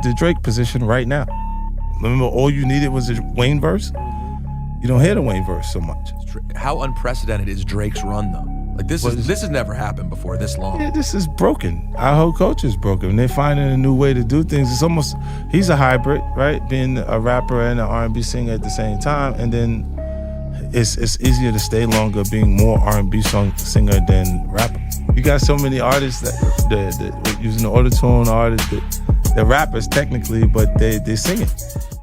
the Drake position right now. Remember, all you needed was a Wayne verse? You don't hear the Wayne verse so much. How unprecedented is Drake's run, though? Like, this has never happened before this long. Yeah, this is broken. Our whole culture is broken. They're finding a new way to do things. It's almost, he's a hybrid, right? Being a rapper and an R&B singer at the same time. And then it's easier to stay longer being more R&B singer than rapper. You got so many artists that using the auto-tune artists, they're rappers technically, but they're singing.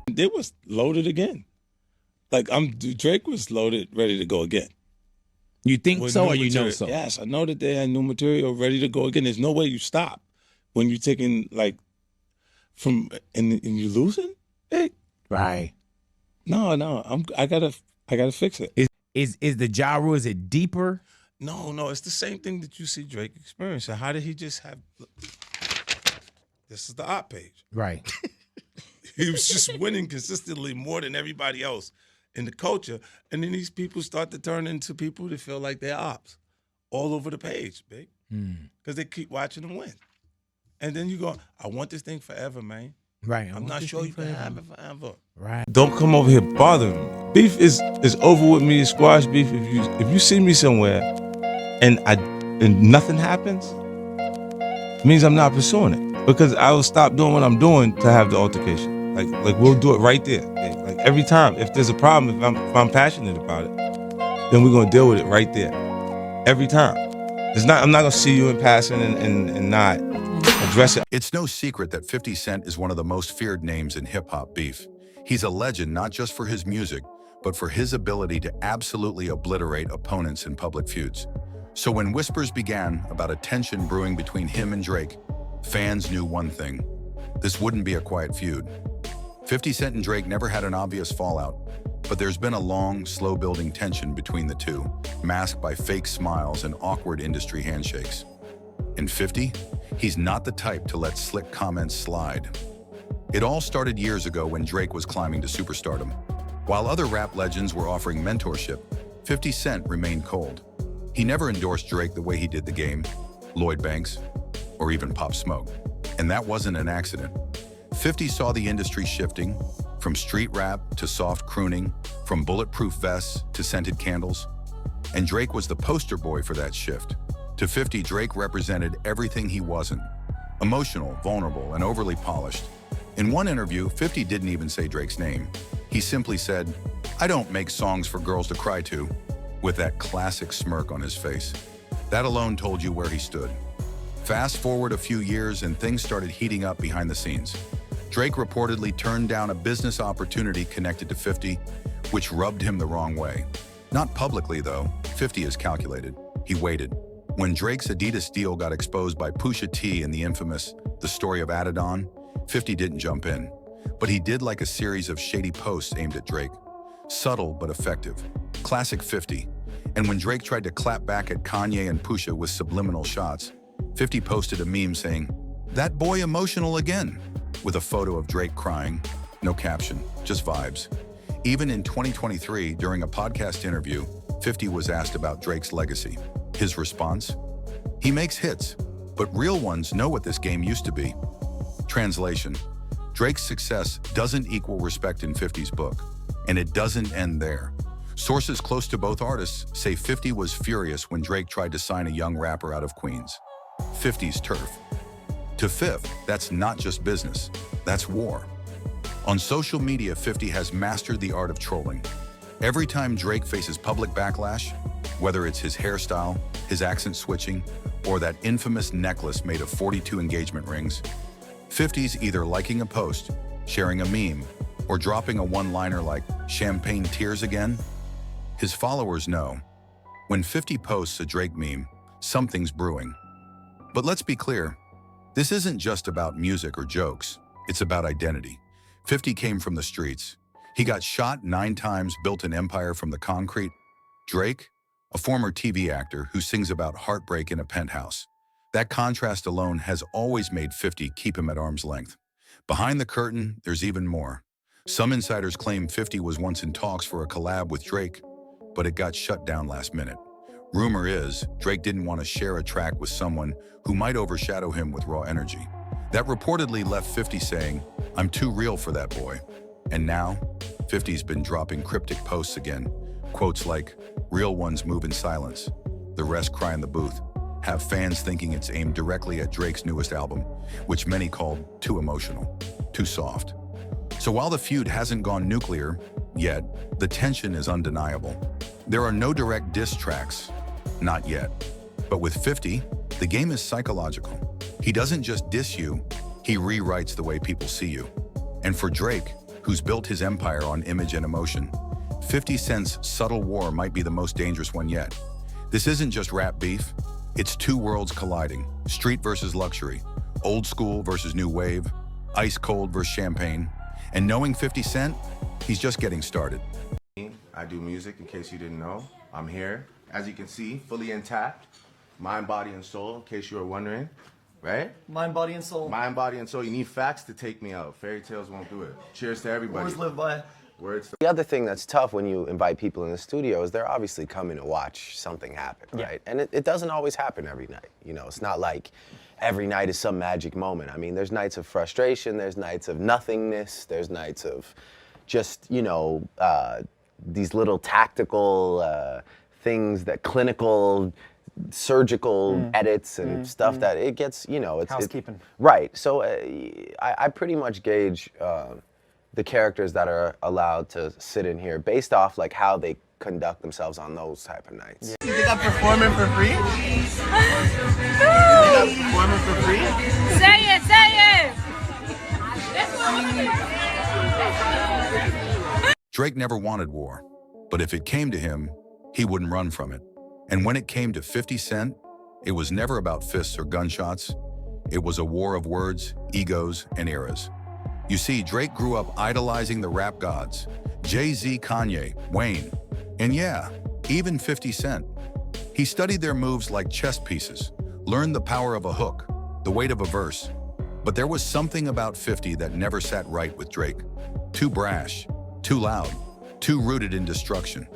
They was loaded again. Like Drake was loaded, ready to go again. You think so, or you know so? Yes, I know that they had new material ready to go again. There's no way you stop when you're taking like from and you're losing. Hey, right? No, I gotta fix it. Is the Ja Rule? Is it deeper? No, it's the same thing that you see Drake experience. So how did he just have? This is the op page, right? He was just winning consistently more than everybody else in the culture. And then these people start to turn into people that feel like they're ops all over the page, big. Because they keep watching them win. And then you go, I want this thing forever, man. Right. I'm not sure you can have it forever. Right. Don't come over here bothering me. Beef is over with me. Squash beef. If you see me somewhere and nothing happens, it means I'm not pursuing it. Because I will stop doing what I'm doing to have the altercation. Like we'll do it right there. Like every time, if there's a problem, if I'm passionate about it, then we're gonna deal with it right there. Every time. I'm not gonna see you in passing and not address it. It's no secret that 50 Cent is one of the most feared names in hip-hop beef. He's a legend not just for his music, but for his ability to absolutely obliterate opponents in public feuds. So when whispers began about a tension brewing between him and Drake, fans knew one thing: this wouldn't be a quiet feud. 50 Cent and Drake never had an obvious fallout, but there's been a long, slow-building tension between the two, masked by fake smiles and awkward industry handshakes. And 50? He's not the type to let slick comments slide. It all started years ago when Drake was climbing to superstardom. While other rap legends were offering mentorship, 50 Cent remained cold. He never endorsed Drake the way he did The Game, Lloyd Banks, or even Pop Smoke. And that wasn't an accident. 50 saw the industry shifting, from street rap to soft crooning, from bulletproof vests to scented candles. And Drake was the poster boy for that shift. To 50, Drake represented everything he wasn't: emotional, vulnerable, and overly polished. In one interview, 50 didn't even say Drake's name. He simply said, "I don't make songs for girls to cry to," with that classic smirk on his face. That alone told you where he stood. Fast forward a few years and things started heating up behind the scenes. Drake reportedly turned down a business opportunity connected to 50, which rubbed him the wrong way. Not publicly, though. 50 is calculated. He waited. When Drake's Adidas deal got exposed by Pusha T in the infamous The Story of Adidon, 50 didn't jump in. But he did like a series of shady posts aimed at Drake. Subtle but effective. Classic 50. And when Drake tried to clap back at Kanye and Pusha with subliminal shots, 50 posted a meme saying, "That boy emotional again," with a photo of Drake crying. No caption, just vibes. Even in 2023, during a podcast interview, 50 was asked about Drake's legacy. His response? He makes hits, but real ones know what this game used to be. Translation: Drake's success doesn't equal respect in 50's book, and it doesn't end there. Sources close to both artists say 50 was furious when Drake tried to sign a young rapper out of Queens. 50's turf. To Fifth, that's not just business, that's war. On social media, 50 has mastered the art of trolling. Every time Drake faces public backlash, whether it's his hairstyle, his accent switching, or that infamous necklace made of 42 engagement rings, 50's either liking a post, sharing a meme, or dropping a one-liner like, "Champagne tears again?" His followers know, when 50 posts a Drake meme, something's brewing. But let's be clear, this isn't just about music or jokes, it's about identity. 50 came from the streets. He got shot 9 times, built an empire from the concrete. Drake, a former TV actor who sings about heartbreak in a penthouse. That contrast alone has always made 50 keep him at arm's length. Behind the curtain, there's even more. Some insiders claim 50 was once in talks for a collab with Drake, but it got shut down last minute. Rumor is, Drake didn't want to share a track with someone who might overshadow him with raw energy. That reportedly left 50 saying, I'm too real for that boy. And now, 50's been dropping cryptic posts again. Quotes like, real ones move in silence, the rest cry in the booth, have fans thinking it's aimed directly at Drake's newest album, which many called too emotional, too soft. So while the feud hasn't gone nuclear yet, the tension is undeniable. There are no direct diss tracks, not yet. But with 50, the game is psychological. He doesn't just diss you, he rewrites the way people see you. And for Drake, who's built his empire on image and emotion, 50 Cent's subtle war might be the most dangerous one yet. This isn't just rap beef, it's two worlds colliding, street versus luxury, old school versus new wave, ice cold versus champagne. And knowing 50 Cent, he's just getting started. I do music, in case you didn't know. I'm here, as you can see, fully intact. Mind, body, and soul, in case you were wondering, right? Mind, body, and soul. Mind, body, and soul. You need facts to take me out. Fairy tales won't do it. Cheers to everybody. Words live by. Words to The other thing that's tough when you invite people in the studio is they're obviously coming to watch something happen, right? And it doesn't always happen every night. You know, it's not like every night is some magic moment. I mean, there's nights of frustration, there's nights of nothingness, there's nights of just, you know, these little tactical things, that clinical, surgical edits and stuff that it gets, you know, it's Housekeeping. Right. So I pretty much gauge the characters that are allowed to sit in here based off like how they conduct themselves on those type of nights. You think I'm performing for free? You think I'm performing for free? Say it, say it! Drake never wanted war, but if it came to him, he wouldn't run from it. And when it came to 50 Cent, it was never about fists or gunshots. It was a war of words, egos, and eras. You see, Drake grew up idolizing the rap gods, Jay-Z, Kanye, Wayne, and yeah, even 50 Cent. He studied their moves like chess pieces, learned the power of a hook, the weight of a verse. But there was something about 50 that never sat right with Drake. Too brash, too loud, too rooted in destruction.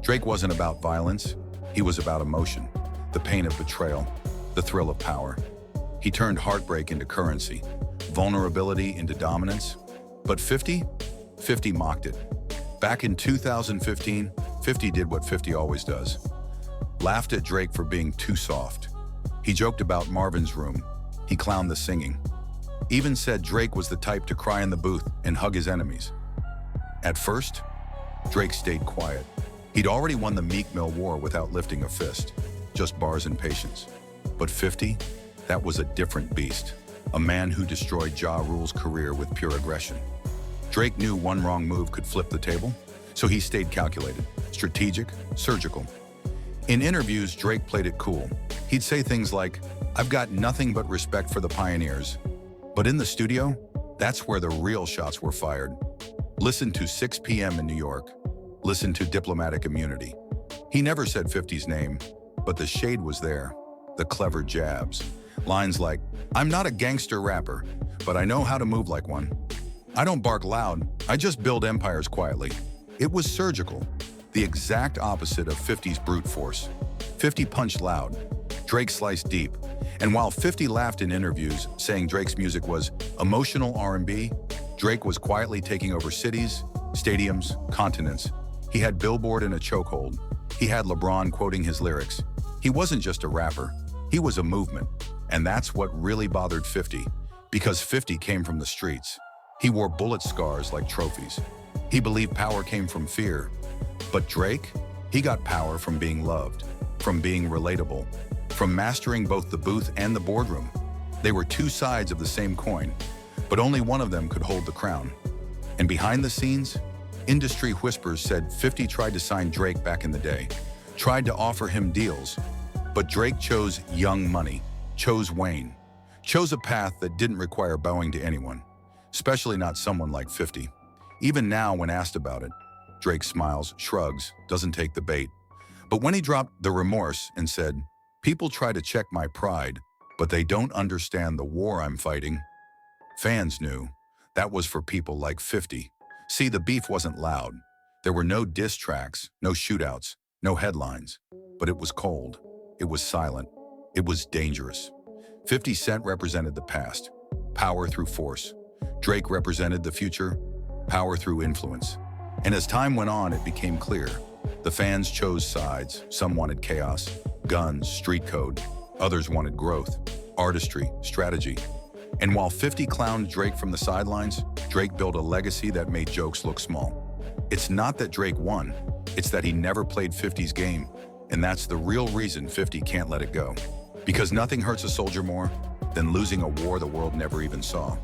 Drake wasn't about violence, he was about emotion, the pain of betrayal, the thrill of power. He turned heartbreak into currency, vulnerability into dominance. But 50 mocked it. Back in 2015, 50 did what 50 always does. Laughed at Drake for being too soft. He joked about Marvin's room. He clowned the singing. Even said Drake was the type to cry in the booth and hug his enemies. At first, Drake stayed quiet. He'd already won the Meek Mill war without lifting a fist, just bars and patience. But 50, that was a different beast. A man who destroyed Ja Rule's career with pure aggression. Drake knew one wrong move could flip the table, so he stayed calculated, strategic, surgical. In interviews, Drake played it cool. He'd say things like, "I've got nothing but respect for the pioneers." But in the studio, that's where the real shots were fired. Listen to 6 p.m. in New York. Listen to Diplomatic Immunity. He never said 50's name, but the shade was there, the clever jabs. Lines like, "I'm not a gangster rapper, but I know how to move like one. I don't bark loud, I just build empires quietly." It was surgical, the exact opposite of 50's brute force. 50 punched loud, Drake sliced deep. And while 50 laughed in interviews, saying Drake's music was emotional R&B, Drake was quietly taking over cities, stadiums, continents. He had Billboard in a chokehold. He had LeBron quoting his lyrics. He wasn't just a rapper, he was a movement. And that's what really bothered 50, because 50 came from the streets. He wore bullet scars like trophies. He believed power came from fear. But Drake, he got power from being loved, from being relatable, from mastering both the booth and the boardroom. They were two sides of the same coin, but only one of them could hold the crown. And behind the scenes, industry whispers said 50 tried to sign Drake back in the day, tried to offer him deals, but Drake chose young money, chose Wayne, chose a path that didn't require bowing to anyone, especially not someone like 50. Even now, when asked about it, Drake smiles, shrugs, doesn't take the bait. But when he dropped the remorse and said, "People try to check my pride, but they don't understand the war I'm fighting," fans knew that was for people like 50. See, the beef wasn't loud. There were no diss tracks, no shootouts, no headlines. But it was cold. It was silent. It was dangerous. 50 Cent represented the past, power through force. Drake represented the future, power through influence. And as time went on, it became clear. The fans chose sides. Some wanted chaos, guns, street code. Others wanted growth, artistry, strategy. And while 50 clowned Drake from the sidelines, Drake built a legacy that made jokes look small. It's not that Drake won, it's that he never played 50's game. And that's the real reason 50 can't let it go. Because nothing hurts a soldier more than losing a war the world never even saw.